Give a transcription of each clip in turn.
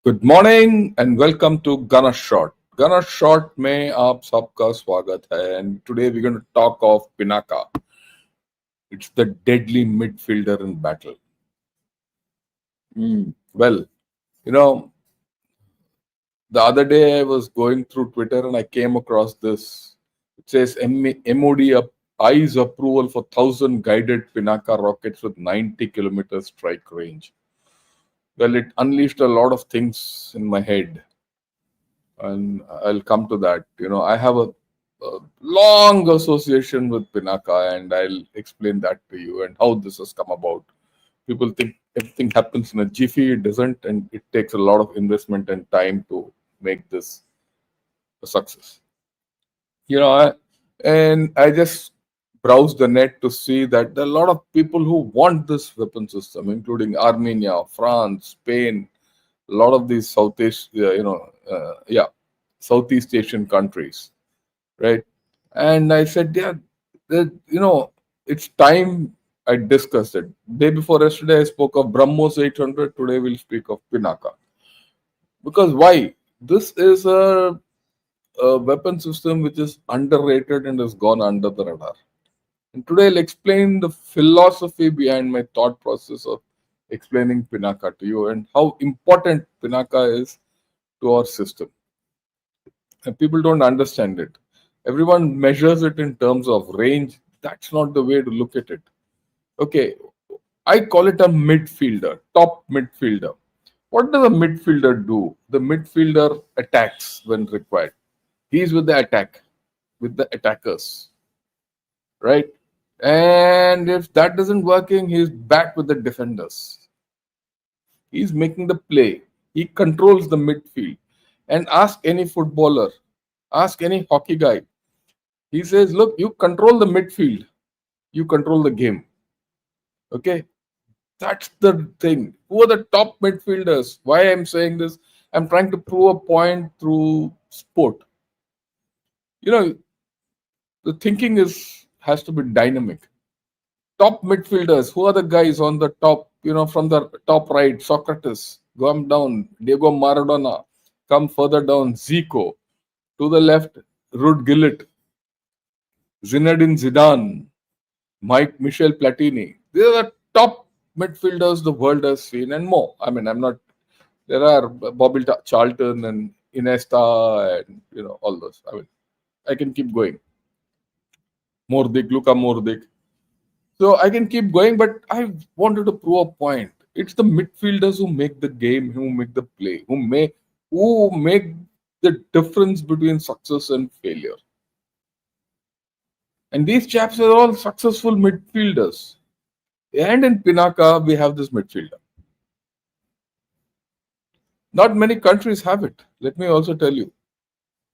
Good morning and welcome to Gana shot. Gana shot में आप सबका स्वागत है. And today we going to talk of Pinaka. It's the deadly midfielder in battle. Well, you know, the other day I was going through Twitter and I came across this. It says MOD eyes approval for 1,000 guided Pinaka rockets with 90 kilometers strike range. Well, it unleashed a lot of things in my head, and I'll come to that. I have a long association with Pinaka, and I'll explain that to you and how this has come about. People think everything happens in a jiffy. It doesn't, and it takes a lot of investment and time to make this a success. You know, I, and I just browsed the net to see that there are a lot of people who want this weapon system, including Armenia, France, Spain, a lot of these Southeast Asian countries, right? And I said, yeah, it's time I discussed it. Day before yesterday, I spoke of BrahMos 800. Today, we'll speak of Pinaka. Because why? This is a weapon system which is underrated and has gone under the radar. And today, I'll explain the philosophy behind my thought process of explaining Pinaka to you and how important Pinaka is to our system. And people don't understand it. Everyone measures it in terms of range. That's not the way to look at it. Okay, I call it a midfielder, top midfielder. What does a midfielder do? The midfielder attacks when required. He's with the attack, with the attackers, right? And if that doesn't working, he's back with the defenders. He's making the play. He controls the midfield. And ask any footballer, ask any hockey guy. He says, look, you control the midfield, you control the game. Okay? That's the thing. Who are the top midfielders? Why I'm saying this? I'm trying to prove a point through sport. The thinking has to be dynamic. Top midfielders, who are the guys on the top, from the top right, Socrates, come down, Diego Maradona, come further down, Zico, to the left, Ruud Gullit, Zinedine Zidane, Michel Platini. These are the top midfielders the world has seen and more. I mean, there are Bobby Charlton and Iniesta and, all those. I mean, I can keep going. Luka Modric. So I can keep going, but I wanted to prove a point. It's the midfielders who make the game, who make the play, who make the difference between success and failure. And these chaps are all successful midfielders. And in Pinaka, we have this midfielder. Not many countries have it. Let me also tell you.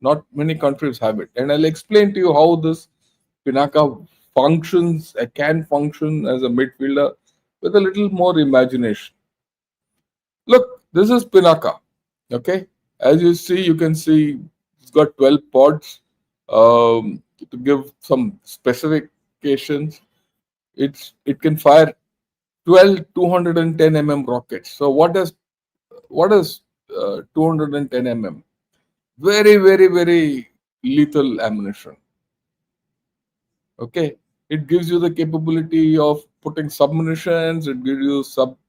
Not many countries have it. And I'll explain to you how this Pinaka can function as a midfielder with a little more imagination. Look, this is Pinaka. Okay. As you can see it's got 12 pods. To give some specifications, it can fire 12 210 mm rockets. So what is 210 mm? Very, very, very lethal ammunition. Okay, it gives you the capability of putting submunitions. It gives you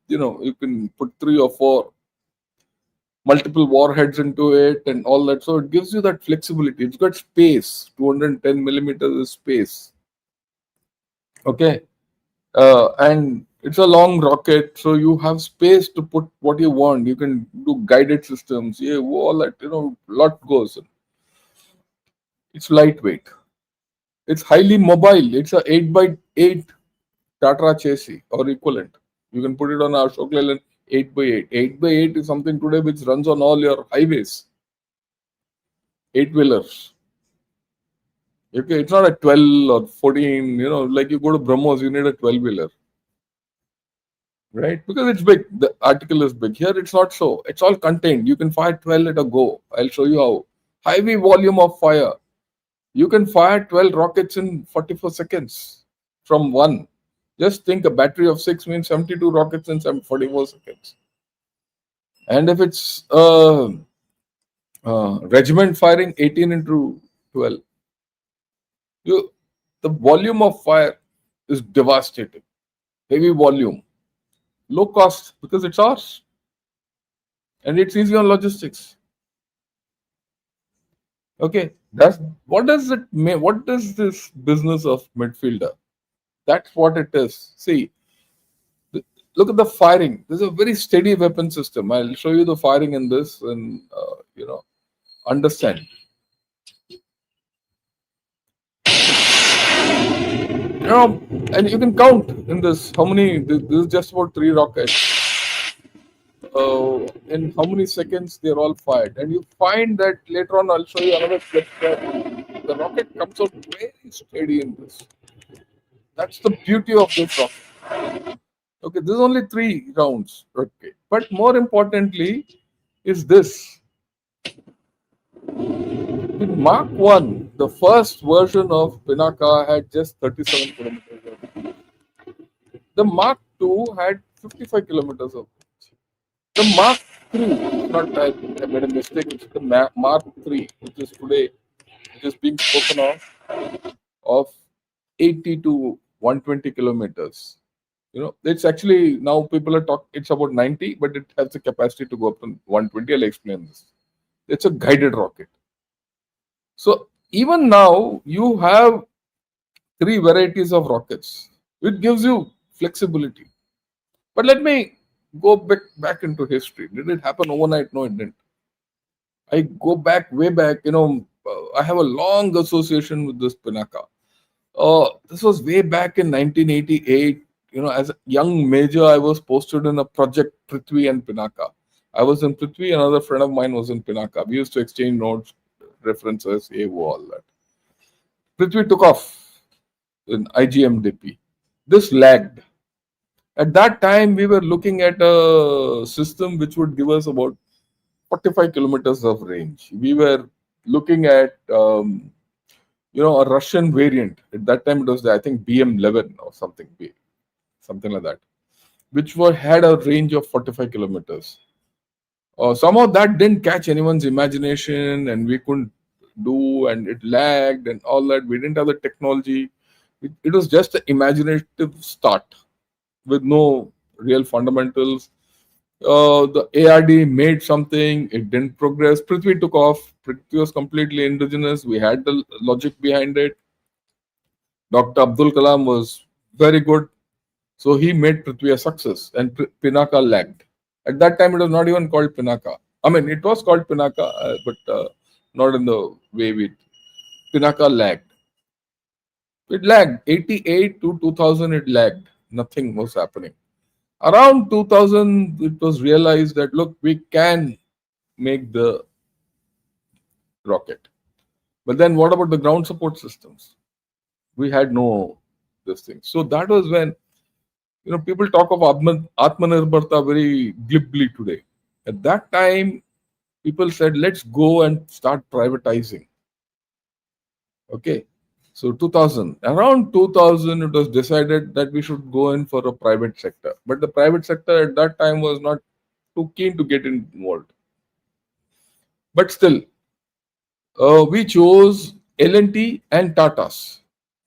you can put 3 or 4 multiple warheads into it and all that. So it gives you that flexibility. It's got space. 210 millimeters is space. Okay, and it's a long rocket, so you have space to put what you want. You can do guided systems. Yeah, all that. Lot goes in. It's lightweight. It's highly mobile. It's a 8x8 Tatra chassis or equivalent. You can put it on our Ashok Leyland 8x8. 8x8 is something today which runs on all your highways. 8-wheelers. Okay, it's not a 12 or 14, like you go to BrahMos, you need a 12-wheeler. Right? Because it's big. The article is big. Here it's not so. It's all contained. You can fire 12 at a go. I'll show you how. Heavy volume of fire. You can fire 12 rockets in 44 seconds from one. Just think a battery of 6 means 72 rockets in 44 seconds. And if it's regiment firing 18 into 12, you, the volume of fire is devastating. Heavy volume, low cost because it's ours and it's easy on logistics. Okay, that's what does it mean? What is this business of midfielder? That's what it is. See, th- look at the firing. This is a very steady weapon system. I'll show you the firing in this and understand. And you can count in this how many. This is just about three rockets. In how many seconds they're all fired, and you find that later on. I'll show you another clip where the rocket comes out very steady in this. That's the beauty of this rocket. Okay, this is only three rounds. Okay, but more importantly is this. In Mark 1, the first version of Pinaka had just 37 kilometers. The Mark 2 had 55 kilometers of range. The Mark 3, not I made a mistake, it's the Mark 3, which is today, which is being spoken of 80 to 120 kilometers. It's actually now people are talking, it's about 90, but it has the capacity to go up to 120. I'll explain this. It's a guided rocket. So even now, you have three varieties of rockets. It gives you flexibility. But let me go back into history. Did it happen overnight? No, it didn't. I go back way back. I have a long association with this Pinaka. This was way back in 1988. As a young major, I was posted in a project Prithvi and Pinaka. I was in Prithvi, another friend of mine was in Pinaka. We used to exchange notes, references, all that. Prithvi took off in IGMDP. This lagged. At that time, we were looking at a system which would give us about 45 kilometers of range. We were looking at, a Russian variant. At that time, it was, I think, BM11 or something like that, which had a range of 45 kilometers. Somehow that didn't catch anyone's imagination and we couldn't do, and it lagged and all that. We didn't have the technology. It was just an imaginative start with no real fundamentals. The ARD made something, it didn't progress. Prithvi took off. Prithvi was completely indigenous. We had the logic behind it. Dr. Abdul Kalam was very good. So he made Prithvi a success and Pinaka lagged. At that time, it was not even called Pinaka. I mean, it was called Pinaka, but not in the way we. Pinaka lagged. It lagged. 88 to 2000, it lagged. Nothing was happening. Around 2000, it was realized that, look, we can make the rocket. But then what about the ground support systems? We had no this thing. So that was when, people talk of Atmanirbharta very glibly today. At that time, people said, let's go and start privatizing. Okay. So around 2000, it was decided that we should go in for a private sector. But the private sector at that time was not too keen to get involved. But still, we chose L&T and Tatas,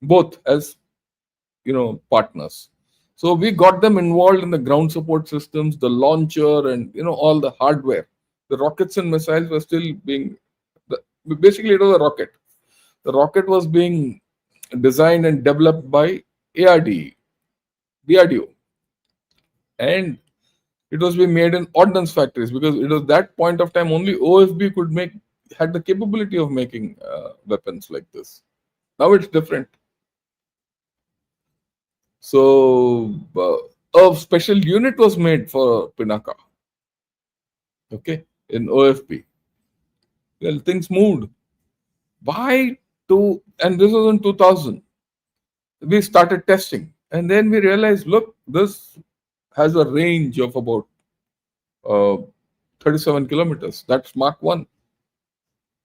both as partners. So we got them involved in the ground support systems, the launcher, and all the hardware. The rockets and missiles were still being. Basically, it was a rocket. The rocket was being designed and developed by ARD, DRDO, and it was being made in ordnance factories because it was that point of time only OFB had the capability of making weapons like this. Now it's different. So a special unit was made for Pinaka. Okay, in OFP. Well, things moved. Why and this was in 2000. We started testing, and then we realized, look, this has a range of about uh, 37 kilometers. That's Mark 1.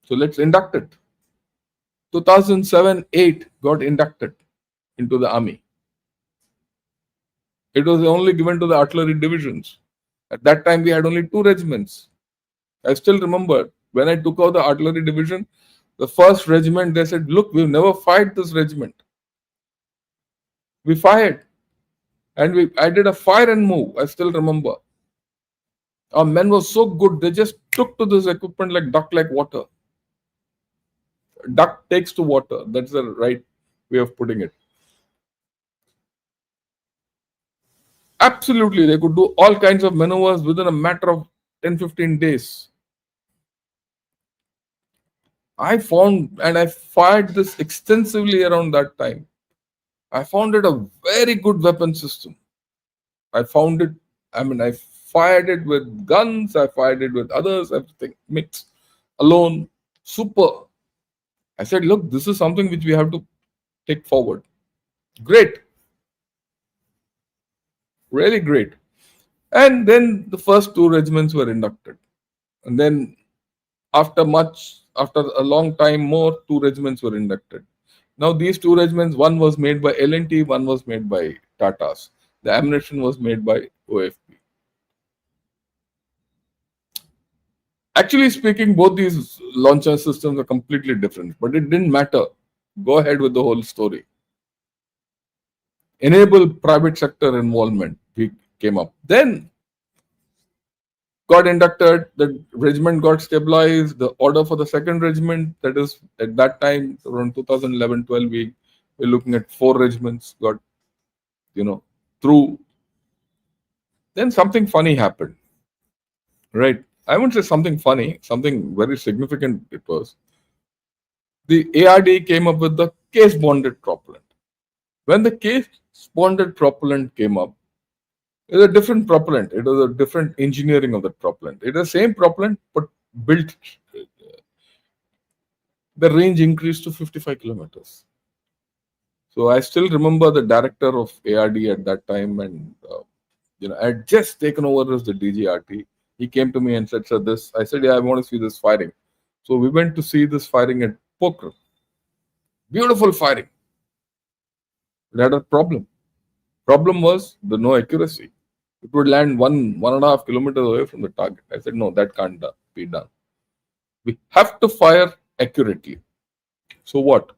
So let's induct it. 2007-8 got inducted into the army. It was only given to the artillery divisions. At that time, we had only two regiments. I still remember when I took out the artillery division, the first regiment, they said, look, we've never fired this regiment. We fired. And I did a fire and move. I still remember. Our men were so good, they just took to this equipment like duck like water. Duck takes to water. That's the right way of putting it. Absolutely, they could do all kinds of maneuvers within a matter of 10-15 days. I found, and I fired this extensively around that time. I found it a very good weapon system. I found it, I fired it with guns, I fired it with others, everything mixed, alone, super. I said, look, this is something which we have to take forward. Great. Really great. And then the first two regiments were inducted. And then after a long time more, two regiments were inducted. Now these two regiments, one was made by L&T, one was made by Tatas. The ammunition was made by OFP. Actually speaking, both these launcher systems are completely different, but it didn't matter. Go ahead with the whole story. Enable private sector involvement. We came up. Then got inducted, the regiment got stabilized, the order for the second regiment, that is at that time around 2011-12, we were looking at 4 regiments, got through. Then something funny happened, right? I wouldn't say something funny, something very significant it was. The ARD came up with the case bonded propellant. When the case bonded propellant came up, it was a different propellant. It was a different engineering of the propellant. It was the same propellant, but built, the range increased to 55 kilometers. So I still remember the director of ARD at that time, and I had just taken over as the DGRT. He came to me and said, "Sir, this." I said, "Yeah, I want to see this firing." So we went to see this firing at Pokhran. Beautiful firing. It had a problem. Problem was the no accuracy. It would land 1.5 kilometers away from the target. I said, no, that can't be done. We have to fire accurately. So what?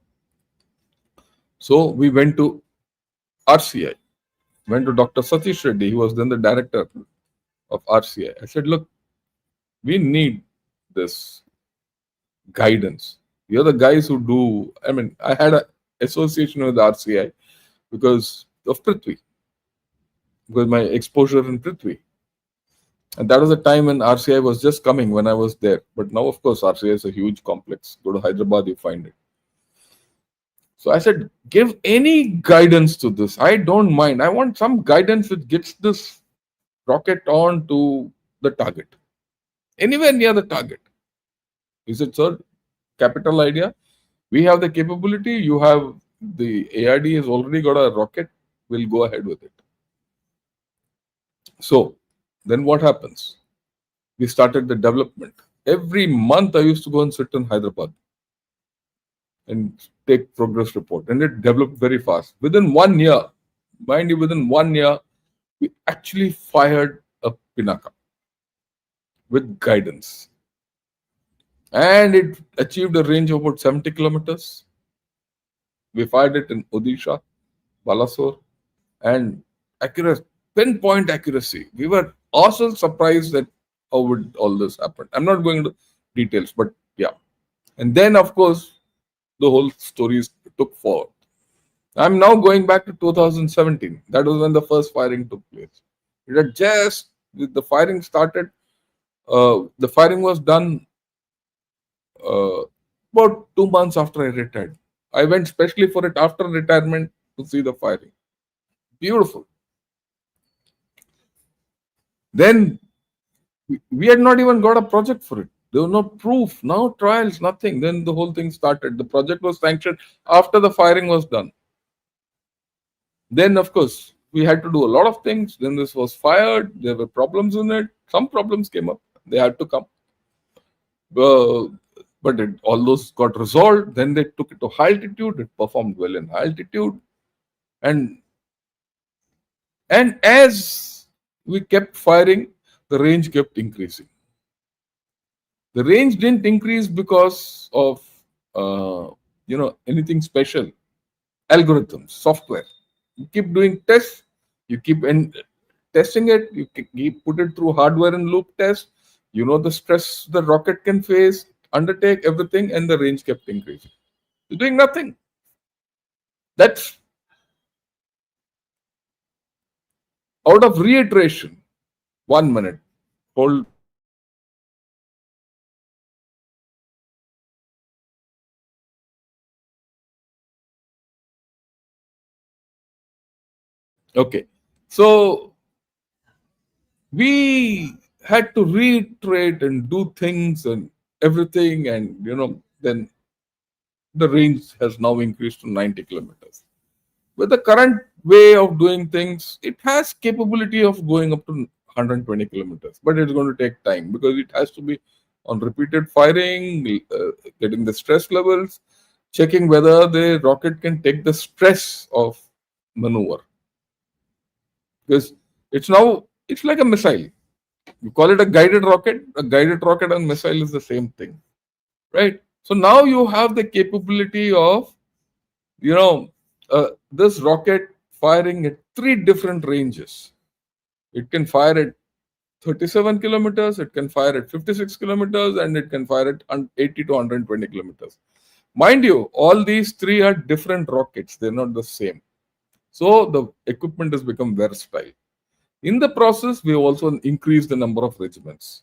So we went to RCI, went to Dr. Satish Reddy. He was then the director of RCI. I said, look, we need this guidance. You're the guys who do, I had an association with RCI because of Prithvi, because my exposure in Prithvi. And that was a time when RCI was just coming when I was there. But now, of course, RCI is a huge complex. Go to Hyderabad, you find it. So I said, give any guidance to this. I don't mind. I want some guidance which gets this rocket on to the target, anywhere near the target. He said, sir, capital idea. We have the capability. You have the ARD has already got a rocket. We'll go ahead with it. So then what happens? We started the development. Every month I used to go and sit in Hyderabad and take progress report, and it developed very fast. Within 1 year, mind you, within 1 year, we actually fired a Pinaka with guidance. And it achieved a range of about 70 kilometers. We fired it in Odisha, Balasore, and accurate, pinpoint accuracy. We were also surprised that how would all this happen. I'm not going into details, but yeah. And then, of course, the whole story took forward. I'm now going back to 2017. That was when the first firing took place. It had just, the firing started, the firing was done about 2 months after I retired. I went specially for it after retirement to see the firing. Beautiful. Then we had not even got a project for it. There was no proof, no trials, nothing. Then the whole thing started. The project was sanctioned after the firing was done. Then, of course, we had to do a lot of things. Then this was fired. There were problems in it. Some problems came up. They had to come. But all those got resolved. Then they took it to high altitude. It performed well in high altitude. And as we kept firing, the range kept increasing. The range didn't increase because of anything special. Algorithms, software. You keep doing tests, you keep testing it, you keep put it through hardware and loop test. You know the stress the rocket can face, undertake everything, and the range kept increasing. You're doing nothing. That's out of reiteration. 1 minute. Hold. Okay. So we had to reiterate and do things and everything, and then the range has now increased to 90 kilometers. With the current way of doing things, it has capability of going up to 120 kilometers, but it's going to take time because it has to be on repeated firing, getting the stress levels, checking whether the rocket can take the stress of maneuver. Because it's like a missile. You call it a guided rocket. A guided rocket and missile is the same thing, right? So now you have the capability of this rocket firing at three different ranges. It can fire at 37 kilometers, it can fire at 56 kilometers, and it can fire at 80 to 120 kilometers. Mind you, all these three are different rockets, they're not the same. So the equipment has become versatile. In the process, we also increased the number of regiments.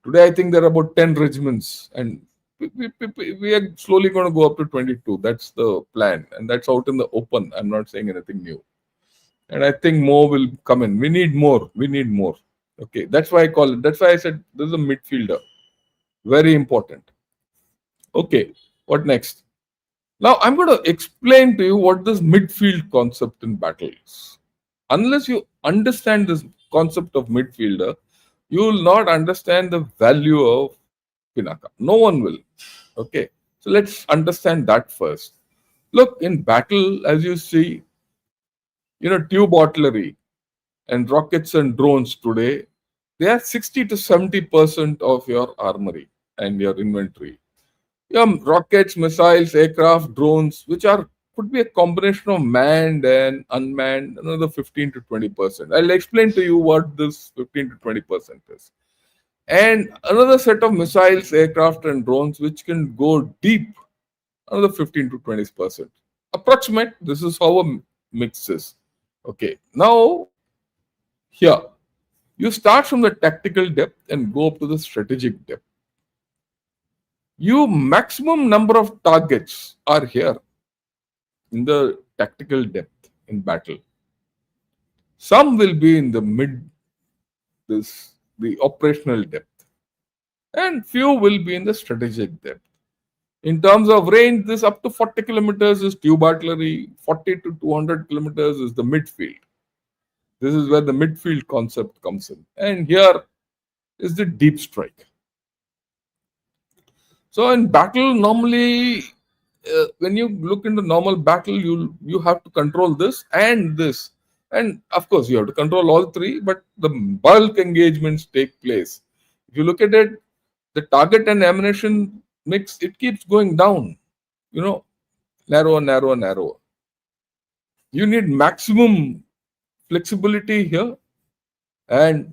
Today, I think there are about 10 regiments, and we are slowly going to go up to 22. That's the plan, and that's out in the open. I'm not saying anything new. And I think more will come in. We need more. We need more. Okay, that's why I call it. That's why I said this is a midfielder. Very important. Okay, what next? Now I'm going to explain to you what this midfield concept in battle is. Unless you understand this concept of midfielder, you will not understand the value of Pinaka. No one will. Okay. So let's understand that first. Look, in battle, as you see, tube artillery and rockets and drones today, they are 60 to 70% of your armory and your inventory. Rockets, missiles, aircraft, drones, which could be a combination of manned and unmanned, another 15 to 20%. I'll explain to you what this 15 to 20% is. And another set of missiles, aircraft, and drones which can go deep, another 15 to 20%. Approximate, this is how a mix is. Okay, now here, you start from the tactical depth and go up to the strategic depth. Your maximum number of targets are here in the tactical depth in battle. Some will be in the the operational depth, and few will be in the strategic depth. In terms of range, this up to 40 kilometers is tube artillery, 40 to 200 kilometers is the midfield. This is where the midfield concept comes in. And here is the deep strike. So in battle, normally, when you look into normal battle, you have to control this and this. And of course, you have to control all three, but the bulk engagements take place. If you look at it, the target and ammunition mix, it keeps going down, narrower, narrower, narrower. You need maximum flexibility here. And,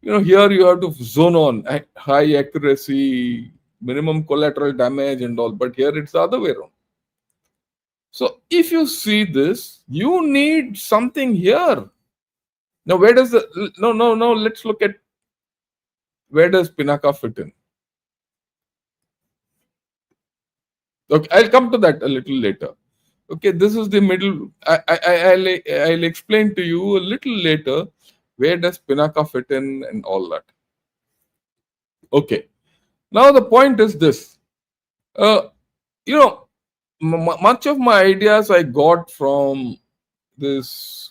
here you have to zone on high accuracy, minimum collateral damage and all. But here it's the other way around. So if you see this, you need something here. Now, where does no, let's look at where does Pinaka fit in? Okay, I'll come to that a little later. Okay, this is the middle. I'll explain to you a little later where does Pinaka fit in and all that. Okay, now the point is this. Much of my ideas I got from this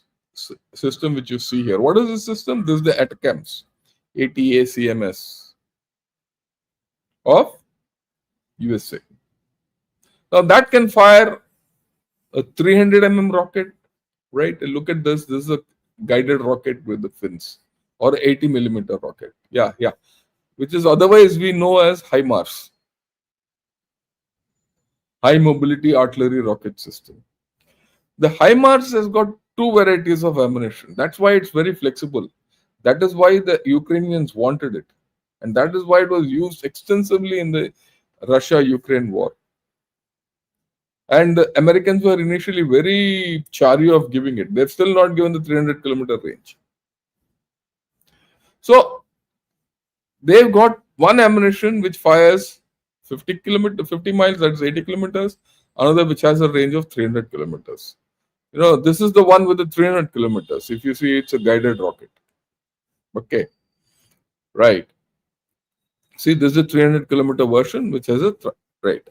system which you see here. What is this system? This is the ATACMS, ATACMS of USA. Now that can fire a 300 rocket, right? Look at this. This is a guided rocket with the fins or 80 millimeter rocket. Yeah, yeah. Which is otherwise we know as HIMARS, High Mobility Artillery Rocket System. The HIMARS has got two varieties of ammunition. That's why it's very flexible. That is why the Ukrainians wanted it. And that is why it was used extensively in the Russia-Ukraine war. And the Americans were initially very chary of giving it. They've still not given the 300-kilometer range. So they've got one ammunition which fires 50 miles, that's 80 kilometers, another which has a range of 300 kilometers. This is the one with the 300 kilometers. If you see, it's a guided rocket. Okay, right. See, this is a 300-kilometer version which has a right.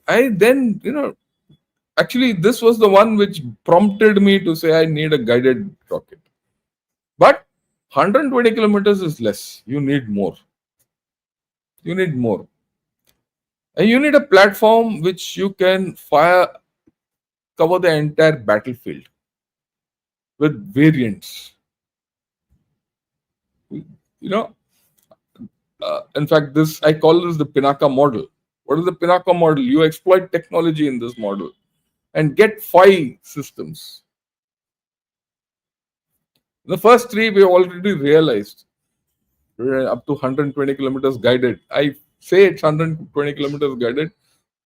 Actually, this was the one which prompted me to say I need a guided rocket. But 120 kilometers is less. You need more. You need more. And you need a platform which you can cover the entire battlefield with variants. In fact, I call this the Pinaka model. What is the Pinaka model? You exploit technology in this model and get 5 systems. The first 3 we already realized. Up to 120 kilometers guided. I say it's 120 kilometers guided,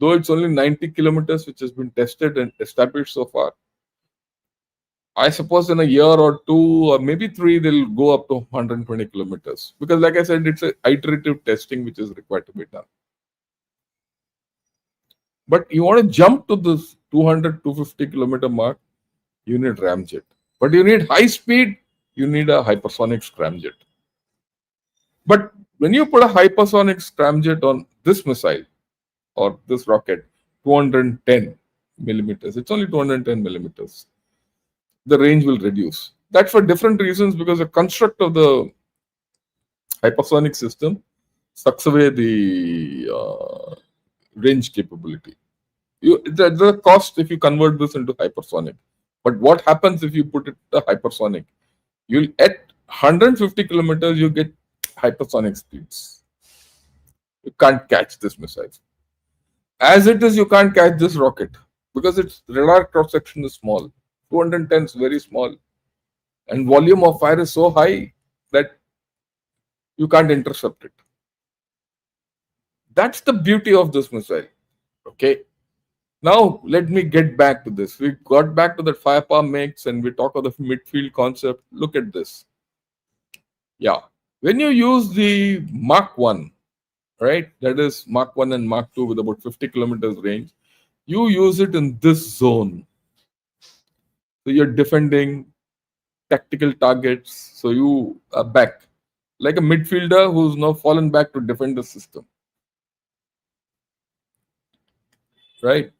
though it's only 90 kilometers which has been tested and established so far. I suppose in a year or 2 or maybe 3, they'll go up to 120 kilometers. Because like I said, it's an iterative testing which is required to be done. But you want to jump to this 200, 250 kilometer mark, you need ramjet. But you need high speed, you need a hypersonic scramjet. But when you put a hypersonic scramjet on this missile or this rocket, 210 millimeters, it's only 210 millimeters, the range will reduce. That's for different reasons, because the construct of the hypersonic system sucks away the range capability. The cost if you convert this into hypersonic. But what happens if you put it to hypersonic? You'll at 150 kilometers, you get hypersonic speeds. You can't catch this missile. As it is, you can't catch this rocket because its radar cross section is small. 210 is very small, and volume of fire is so high that you can't intercept it. That's the beauty of this missile. Okay. Now let me get back to this. We got back to that firepower mix and we talk of the midfield concept. Look at this. Yeah. When you use the Mach 1, right? That is Mach 1 and Mach 2 with about 50 kilometers range. You use it in this zone. So you're defending tactical targets. So you are back. Like a midfielder who's now fallen back to defend the system. Right?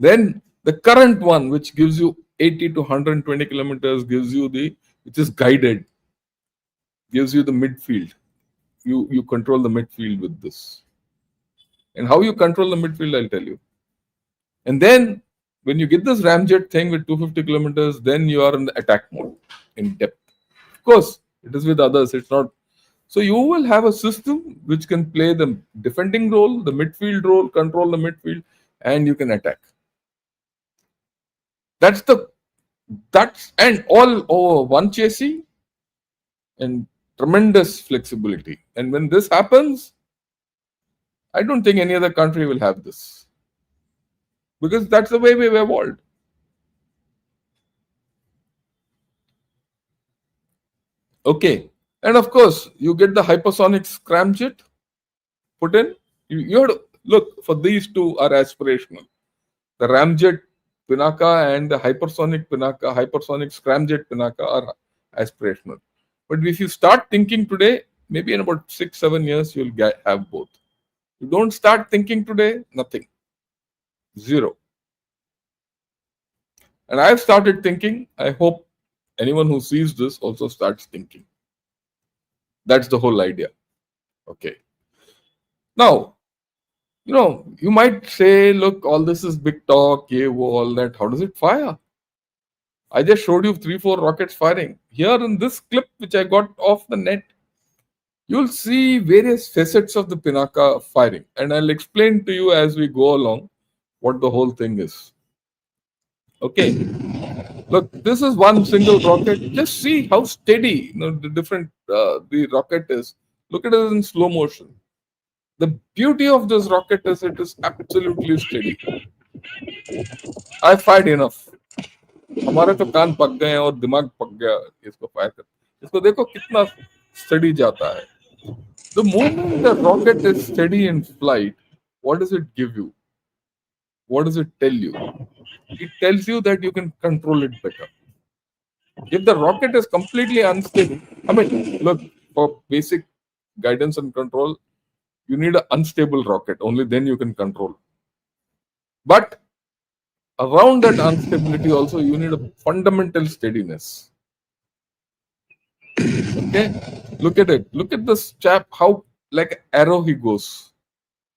Then the current one, which gives you 80 to 120 kilometers, gives you which is guided, gives you the midfield. You control the midfield with this. And how you control the midfield, I'll tell you. And then when you get this ramjet thing with 250 kilometers, then you are in the attack mode in depth. Of course, it is with others. It's not. So you will have a system which can play the defending role, the midfield role, control the midfield, and you can attack. That's and all over one chassis and tremendous flexibility. And when this happens, I don't think any other country will have this, because that's the way we've evolved. Okay, and of course you get the hypersonic scramjet put in. You have to look for these two are aspirational. The ramjet Pinaka and the hypersonic scramjet Pinaka are aspirational. But if you start thinking today, maybe in about 6-7 years, you'll have both. You don't start thinking today, nothing. Zero. And I've started thinking. I hope anyone who sees this also starts thinking. That's the whole idea. Okay. Now, you might say, look, all this is big talk, all that. How does it fire? I just showed you 3-4 rockets firing. Here in this clip, which I got off the net, you'll see various facets of the Pinaka firing, and I'll explain to you as we go along what the whole thing is. Okay, look, this is one single rocket. Just see how steady, the different the rocket is. Look at it in slow motion. The beauty of this rocket is it is absolutely steady. I fired enough. हमारे तो कान पक गए हैं और दिमाग पक गया इसको फायर कर. इसको देखो कितना स्टडी जाता है. The moment the rocket is steady in flight, what does it give you? What does it tell you? It tells you that you can control it better. If the rocket is completely unstable, I mean, look, for basic guidance and control, you need an unstable rocket. Only then you can control. But around that instability also, you need a fundamental steadiness. Okay? Look at it. Look at this chap, how like arrow he goes.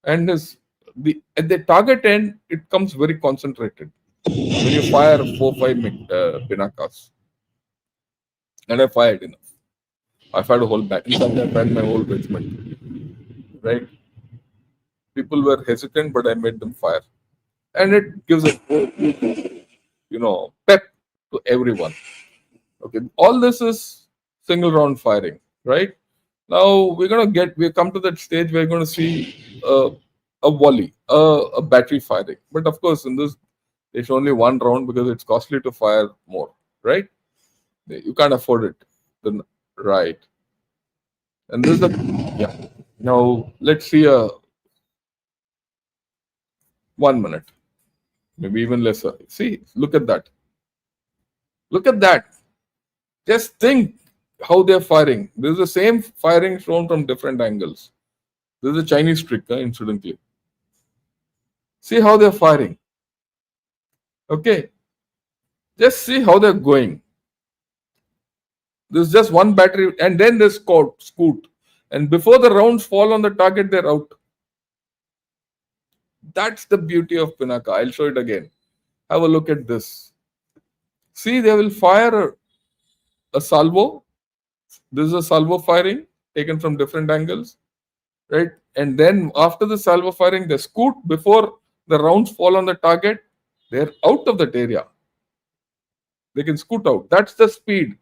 And at the target end, it comes very concentrated. When you fire 4-5 pinakas. And I fired enough. I fired a whole batch. In fact, I fired my whole regiment. Right? People were hesitant, but I made them fire. And it gives a pep to everyone. Okay, all this is single round firing, right? Now we come to that stage where we're gonna see a volley, a battery firing. But of course, in this, there's only one round because it's costly to fire more, right? You can't afford it. Then right. And this is the yeah. Now let's see 1 minute, maybe even lesser. See, look at that. Look at that. Just think how they're firing. This is the same firing shown from different angles. This is a Chinese trick, incidentally. See how they're firing. Okay. Just see how they're going. There's just one battery, and then they scoot. And before the rounds fall on the target, they're out. That's the beauty of Pinaka. I'll show it again. Have a look at this. See, they will fire a salvo. This is a salvo firing taken from different angles, right? And then after the salvo firing, they scoot before the rounds fall on the target. They're out of that area. They can scoot out. That's the speed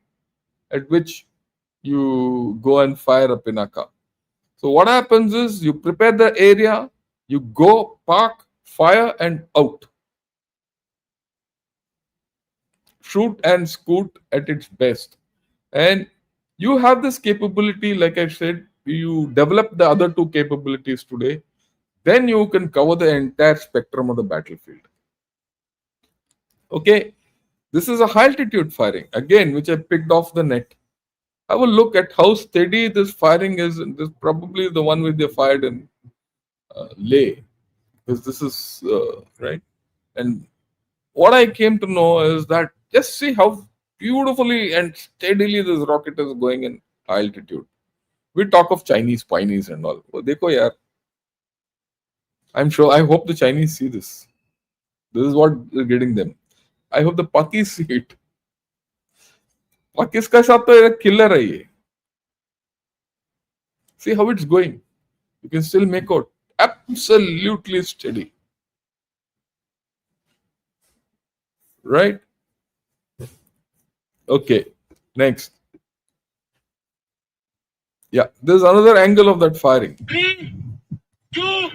at which you go and fire a Pinaka. So what happens is you prepare the area, you go, park, fire, and out. Shoot and scoot at its best. And you have this capability, like I said, you develop the other two capabilities today, then you can cover the entire spectrum of the battlefield. Okay, this is a high altitude firing, again, which I picked off the net. Have a look at how steady this firing is. And this is probably the one which they fired in Leh, because this is right. And what I came to know is that just see how beautifully and steadily this rocket is going in high altitude. We talk of Chinese pioneers and all. Well, dekho yaar. I'm sure, I hope the Chinese see this. This is what is getting them. I hope the Pakis see it. Pakis ka साथ तो एक killer है ये. See how it's going. You can still make out absolutely steady. Right? Okay. Next. Yeah, there's another angle of that firing. 3, 2,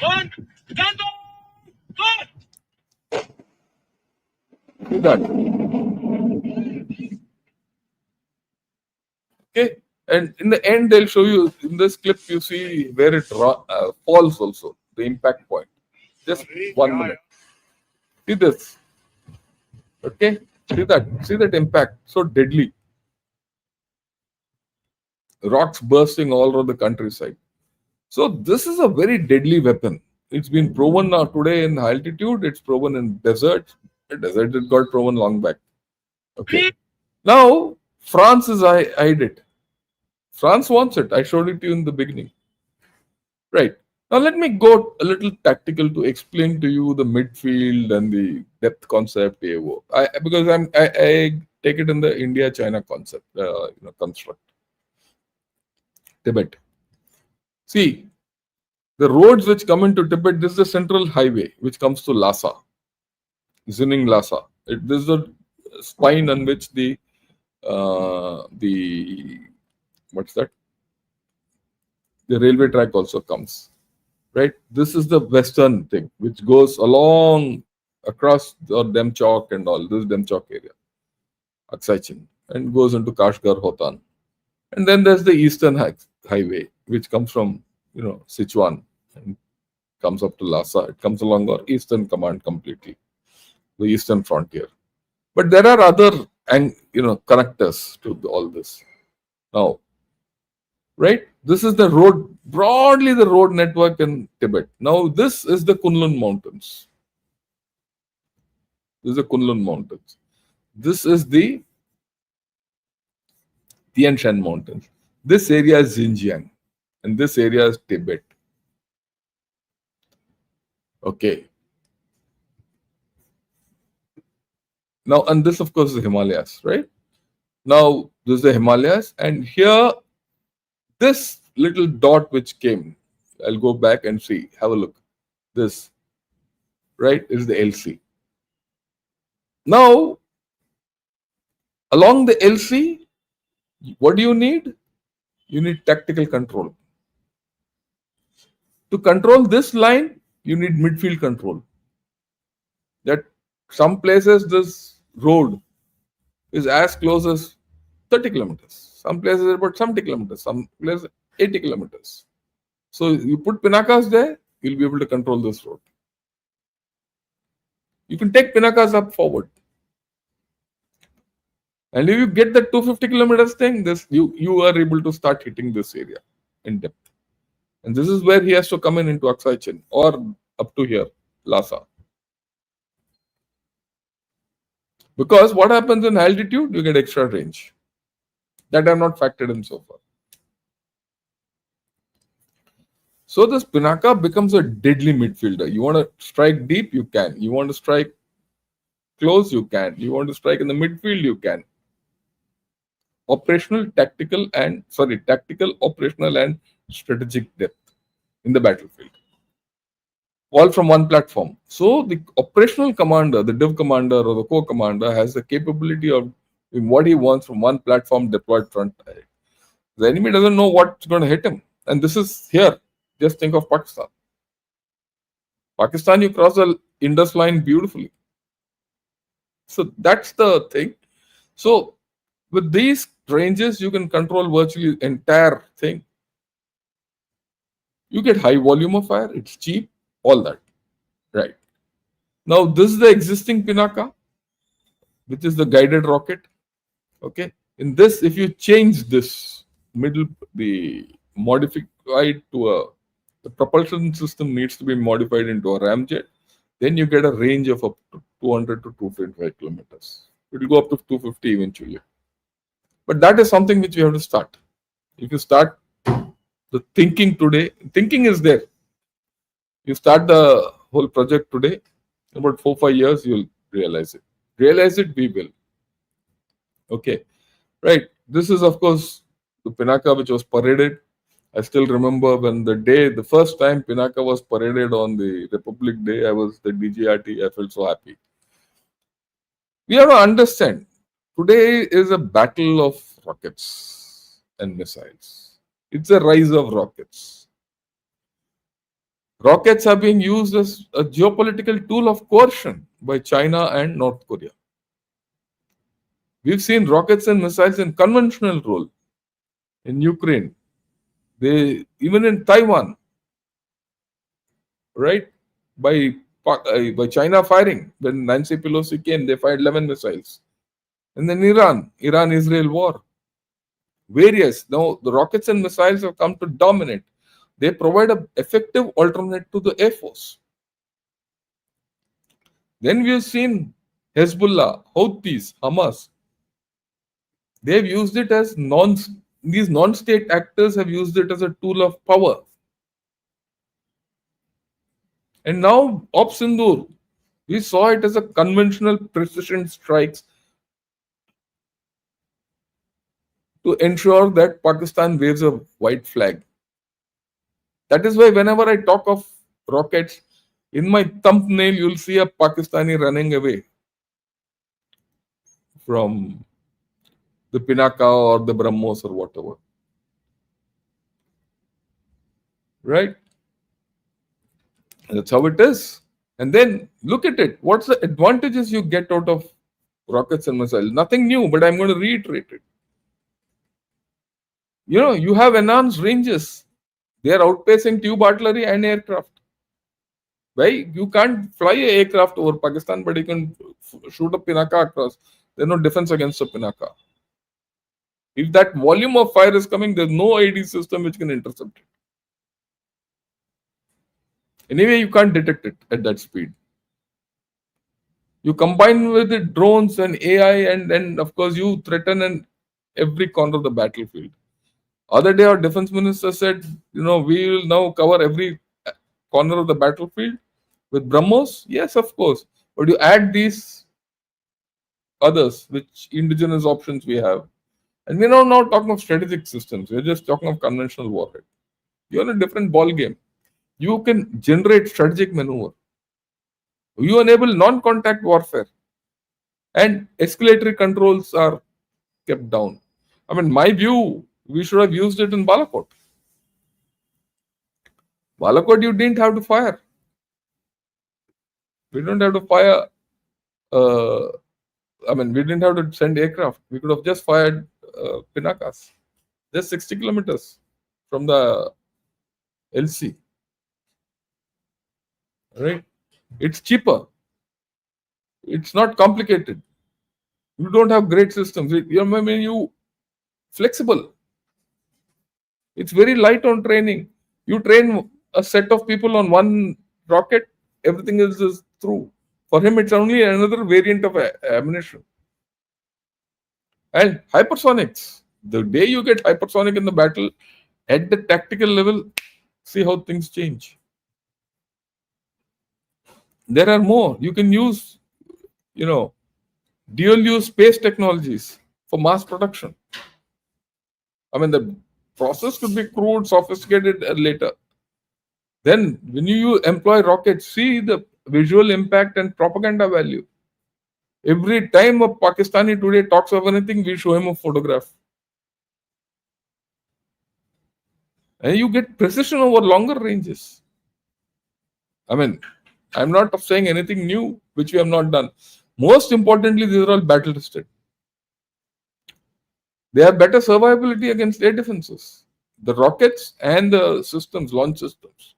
1, See that. Okay. And in the end, they'll show you in this clip, you see where it falls also, the impact point. Just 1 minute. See this. Okay. See that. See that impact. So deadly. Rocks bursting all over the countryside. So this is a very deadly weapon. It's been proven now today in altitude. It's proven in deserts. The desert it got proven long back. Okay. Now France has eyed it. France wants it. I showed it to you in the beginning. Right. Now let me go a little tactical to explain to you the midfield and the depth concept. Because I take it in the India-China concept, construct. Tibet. See, the roads which come into Tibet, this is the central highway which comes to Lhasa, Xining Lhasa. This is the spine on which the what's that? The railway track also comes. Right? This is the western thing which goes along across the Demchok and all this Demchok area, Aksai and goes into Kashgar, Hotan. And then there's the eastern highway which comes from Sichuan and comes up to Lhasa. It comes along our eastern command completely, the eastern frontier. But there are other connectors to all this. Now, right? This is the road, broadly the road network in Tibet. Now, this is the Kunlun Mountains. This is the Kunlun Mountains. This is the Tian Shan Mountains. This area is Xinjiang, and this area is Tibet. Okay. Now, and this, of course, is the Himalayas, right? Now, this is the Himalayas, and here, this little dot which came, I'll go back and see, have a look. This, right, is the LC. Now, along the LC, what do you need? You need tactical control. To control this line, you need midfield control. That some places this road is as close as 30 kilometers. Some places about 70 kilometers. Some places 80 kilometers. So you put Pinakas there, you'll be able to control this road. You can take Pinakas up forward. And if you get the 250 kilometers thing, you are able to start hitting this area in depth. And this is where he has to come into Aksai Chin or up to here, Lhasa. Because what happens in altitude, you get extra range. That are not factored in so far. So this Pinaka becomes a deadly midfielder. You want to strike deep, you can. You want to strike close, you can. You want to strike in the midfield, you can. Tactical, operational, and strategic depth in the battlefield. All from one platform. So the operational commander, the div commander or the core commander has the capability of doing what he wants from one platform deployed front. The enemy doesn't know what's going to hit him. And this is here. Just think of Pakistan. Pakistan, you cross the Indus line beautifully. So that's the thing. So with these ranges, you can control virtually the entire thing. You get high volume of fire, it's cheap, all that. Right. Now, this is the existing Pinaka, which is the guided rocket. Okay. In this, if you change this the modified to the propulsion system needs to be modified into a ramjet, then you get a range of up to 200 to 225 kilometers. It will go up to 250 eventually. But that is something which we have to start. If you start the thinking today, thinking is there. You start the whole project today, in about 4-5 years, you'll realize it. Realize it, we will. Okay. Right. This is, of course, the Pinaka which was paraded. I still remember when the first time Pinaka was paraded on the Republic Day, I was the DGRT. I felt so happy. We have to understand, today is a battle of rockets and missiles. It's a rise of rockets. Rockets are being used as a geopolitical tool of coercion by China and North Korea. We've seen rockets and missiles in conventional role in Ukraine. Even in Taiwan, right? By China firing. When Nancy Pelosi came, they fired 11 missiles. And then Iran-Israel war. Various. Now, the rockets and missiles have come to dominate. They provide an effective alternate to the Air Force. Then we have seen Hezbollah, Houthis, Hamas. They've used it as these non-state actors have used it as a tool of power. And now, Op Sindoor, we saw it as a conventional precision strikes to ensure that Pakistan waves a white flag. That is why whenever I talk of rockets, in my thumbnail you'll see a Pakistani running away from the Pinaka or the BrahMos or whatever. Right? That's how it is. And then look at it. What's the advantages you get out of rockets and missiles? Nothing new, but I'm going to reiterate it. You have enhanced ranges. They are outpacing tube artillery and aircraft. Right? You can't fly an aircraft over Pakistan, but you can shoot a Pinaka across. There's no defense against a Pinaka. If that volume of fire is coming, there's no ID system which can intercept it. Anyway, you can't detect it at that speed. You combine with the drones and AI, and then of course you threaten in every corner of the battlefield. Other day, our defense minister said, we will now cover every corner of the battlefield with BrahMos. Yes, of course. But you add these others, which indigenous options we have. And we're not now talking of strategic systems. We're just talking of conventional warfare. You're in a different ball game. You can generate strategic maneuver. You enable non-contact warfare. And escalatory controls are kept down. I mean, my view, we should have used it in Balakot. Balakot, you didn't have to fire. We don't have to fire. We didn't have to send aircraft. We could have just fired Pinakas. Just 60 kilometers from the LC. Right? It's cheaper. It's not complicated. You don't have great systems. You flexible. It's very light on training. You train a set of people on one rocket, everything else is through. For him, it's only another variant of ammunition. And hypersonics. The day you get hypersonic in the battle, at the tactical level, see how things change. There are more. You can use, dual use space technologies for mass production. The process could be crude, sophisticated later. Then, when you employ rockets, see the visual impact and propaganda value. Every time a Pakistani today talks of anything, we show him a photograph. And you get precision over longer ranges. I'm not saying anything new which we have not done. Most importantly, these are all battle tested. They have better survivability against air defenses. The rockets and the systems, launch systems.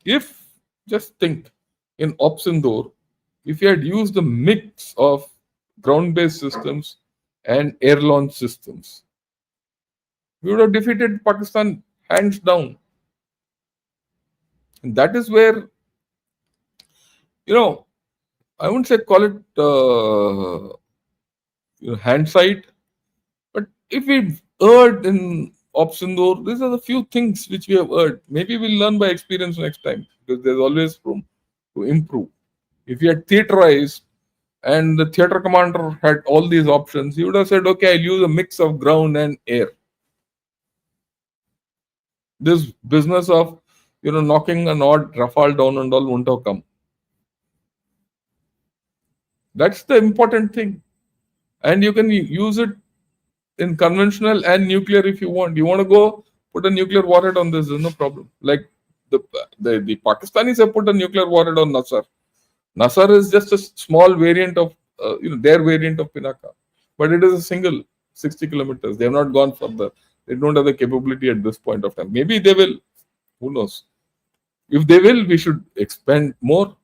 If, just think, in Ops Indore, if you had used the mix of ground-based systems and air launch systems, we would have defeated Pakistan hands down. And that is where, I wouldn't say call it hindsight, but if we've erred in Ops Indore, these are the few things which we have erred. Maybe we'll learn by experience next time, because there's always room to improve. If you had theaterized and the theater commander had all these options, he would have said, okay, I'll use a mix of ground and air. This business of knocking an odd Rafale down and all won't have come. That's the important thing. And you can use it in conventional and nuclear if you want. You want to go put a nuclear warhead on this, there's no problem. Like the Pakistanis have put a nuclear warhead on Nasser. Nasser is just a small variant of their variant of Pinaka, but it is a single 60 kilometers. They have not gone further. They don't have the capability at this point of time. Maybe they will. Who knows? If they will, we should expand more.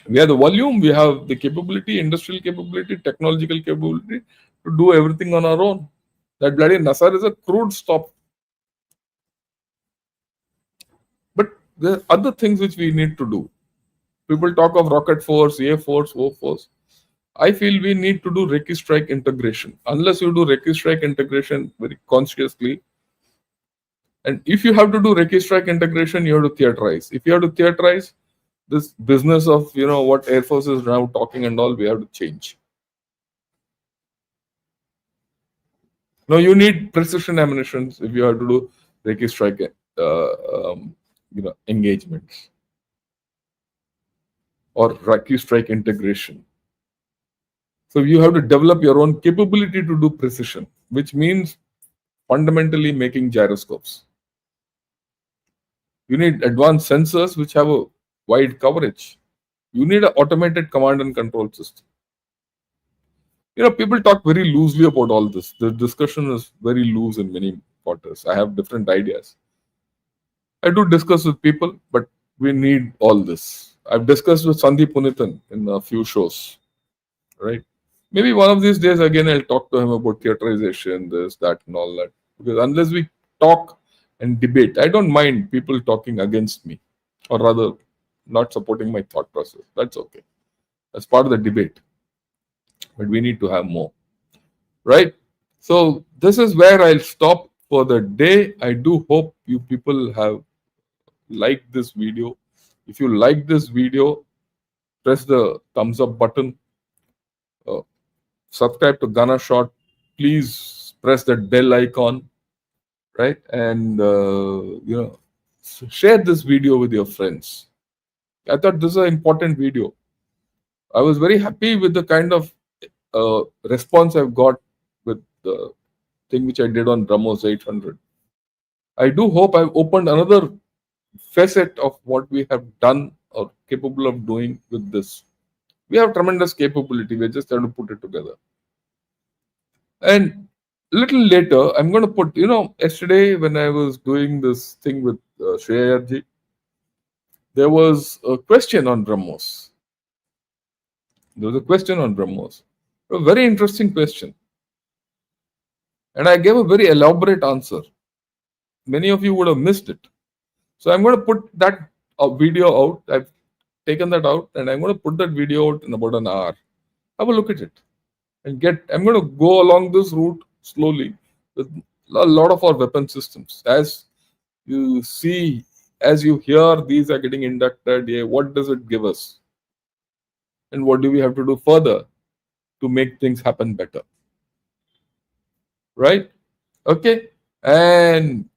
We have the volume, we have the capability, industrial capability, technological capability to do everything on our own. That bloody Nasser is a crude stop. But there are other things which we need to do. People talk of rocket force, A force, O force. I feel we need to do Recce strike integration. Unless you do Recce strike integration very consciously, and if you have to do Recce strike integration, you have to theaterize. If you have to theaterize, this business of what Air Force is now talking and all, we have to change. No, you need precision ammunitions if you have to do Reiki strike, engagements or Reiki strike integration. So you have to develop your own capability to do precision, which means fundamentally making gyroscopes. You need advanced sensors which have a wide coverage. You need an automated command and control system. People talk very loosely about all this. The discussion is very loose in many quarters. I have different ideas. I do discuss with people, but we need all this. I've discussed with Sandeep Punithan in a few shows, right? Maybe one of these days again I'll talk to him about theaterization, this, that, and all that. Because unless we talk and debate, I don't mind people talking against me, or rather, not supporting my thought process. That's okay. That's part of the debate. But we need to have more, right? So this is where I'll stop for the day. I do hope you people have liked this video. If you like this video, press the thumbs up button. Uh, Subscribe to Ghana Shot. Please press that bell icon, right? And share this video with your friends. I thought this is an important video. I was very happy with the kind of response I've got with the thing which I did on BrahMos 800. I do hope I've opened another facet of what we have done or capable of doing with this. We have tremendous capability. We just have to put it together. And little later, I'm going to put, yesterday when I was doing this thing with Shreya, there was a question on BrahMos. There was a question on BrahMos. A very interesting question. And I gave a very elaborate answer. Many of you would have missed it. So I'm going to put that video out. I've taken that out and I'm going to put that video out in about an hour. Have a look at it. And I'm going to go along this route slowly with a lot of our weapon systems. As you see, as you hear, these are getting inducted. Yeah, what does it give us? And what do we have to do further to make things happen better? Right? Okay. And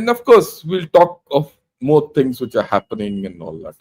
of course, we'll talk of more things which are happening and all that.